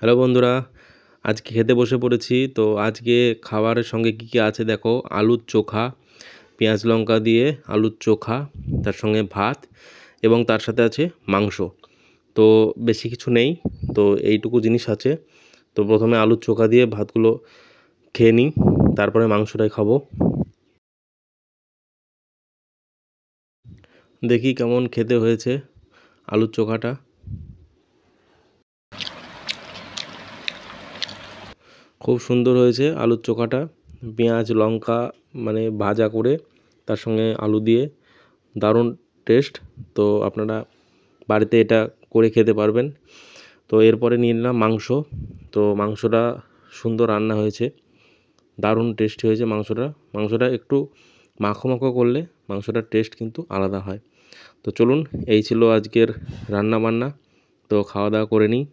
Hello বন্ধুরা, আজকে খেতে বসে পড়েছি। তো আজকে খাবারের সঙ্গে কী কী আছে দেখো, আলুর চোখা, পেঁয়াজ লঙ্কা দিয়ে আলুর চোখা, তার সঙ্গে ভাত এবং তার সাথে আছে মাংস। তো বেশি কিছু নেই, তো এইটুকু জিনিস আছে। তো প্রথমে আলুর চোখা দিয়ে ভাতগুলো খেয়ে নিই, তারপরে মাংসটাই খাবো। দেখি কেমন খেতে হয়েছে আলুর চোখাটা। খুব সুন্দর হয়েছে আলুর চোখাটা, পেঁয়াজ লঙ্কা মানে ভাজা করে তার সঙ্গে আলু দিয়ে দারুণ টেস্ট। তো আপনারা বাড়িতে এটা করে খেতে পারবেন। তো এরপরে নিয়ে নিলাম মাংস। তো মাংসটা সুন্দর রান্না হয়েছে, দারুণ টেস্টি হয়েছে মাংসটা। মাংসটা একটু মাখো মাখো করলে মাংসটার টেস্ট কিন্তু আলাদা হয়। তো চলুন, এই ছিল আজকের রান্না বান্না। তো খাওয়া দাওয়া করে নিই।